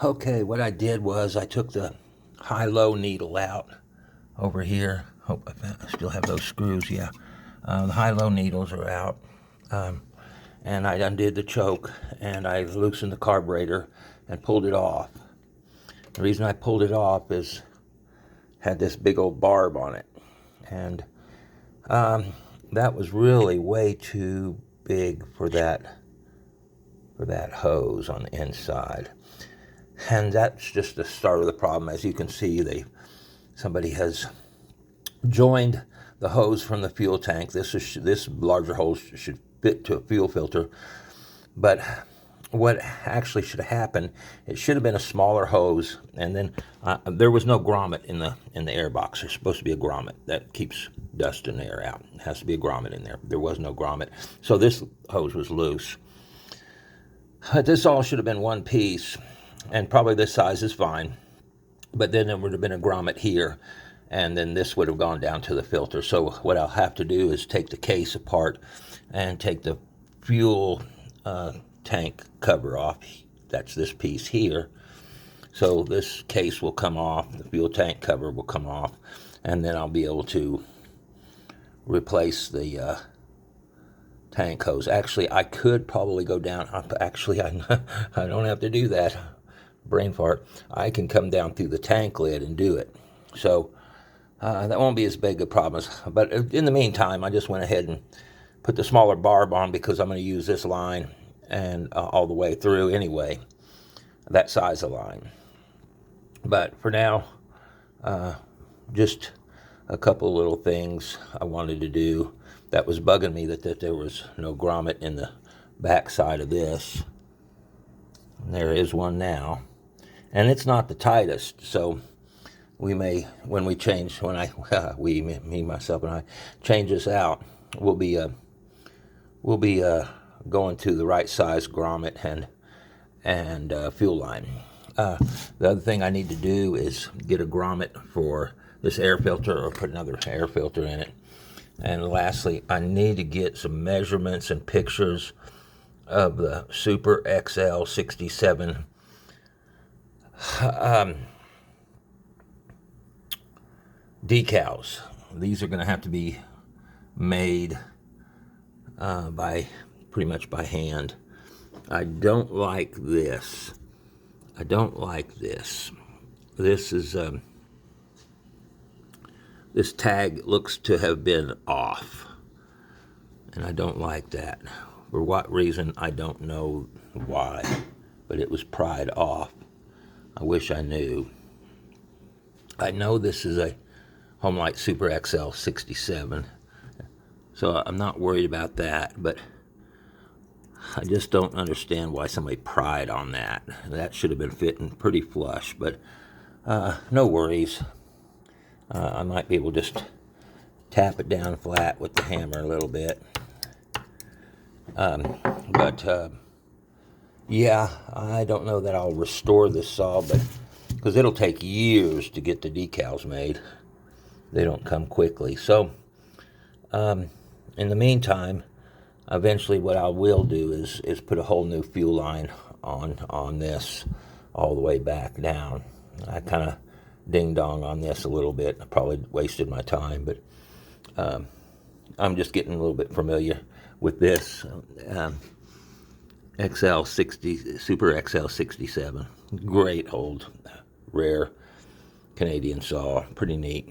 Okay, what I did was I took the high-low needle out over here. Hope I still have those screws, yeah. The high-low needles are out. And I undid the choke, and I loosened the carburetor and pulled it off. The reason I pulled it off is had this big old barb on it. And that was really way too big for that hose on the inside. And that's just the start of the problem. As you can see, somebody has joined the hose from the fuel tank. This larger hose should fit to a fuel filter, but what actually should have happened, it should have been a smaller hose, and then there was no grommet in the air box. There's supposed to be a grommet that keeps dust and air out. It has to be a grommet in there. There was no grommet, so this hose was loose. This all should have been one piece, and probably this size is fine, but then there would have been a grommet here, and then this would have gone down to the filter. So what I'll have to do is take the case apart and take the fuel tank cover off. That's this piece here. So this case will come off, the fuel tank cover will come off, and then I'll be able to replace the tank hose. Actually, I could probably go down. Actually, I don't have to do that. Brain fart. I can come down through the tank lid and do it. So that won't be as big a problem. But in the meantime, I just went ahead and put the smaller barb on because I'm going to use this line and all the way through anyway, that size of line. But for now, just a couple little things I wanted to do that was bugging me, that there was no grommet in the back side of this. And there is one now, and it's not the tightest, so we may, when me, myself, and I change this out, we'll be going to the right size grommet and fuel line. The other thing I need to do is get a grommet for this air filter, or put another air filter in it. And lastly, I need to get some measurements and pictures of the Super XL 67 decals. These are going to have to be made pretty much by hand. I don't like this. This is this tag looks to have been off, and I don't like that. For what reason, I don't know why, but it was pried off. I wish I knew. I know this is a Homelite Super XL 67, so I'm not worried about that, but I just don't understand why somebody pried on that. That should have been fitting pretty flush, but no worries. I might be able to just tap it down flat with the hammer a little bit. Yeah, I don't know that I'll restore this saw, but because it'll take years to get the decals made. They don't come quickly. So, in the meantime, eventually what I will do is put a whole new fuel line on this all the way back down. I kind of ding-dong on this a little bit. I probably wasted my time, but I'm just getting a little bit familiar with this Super XL 67. Great old, rare Canadian saw. Pretty neat.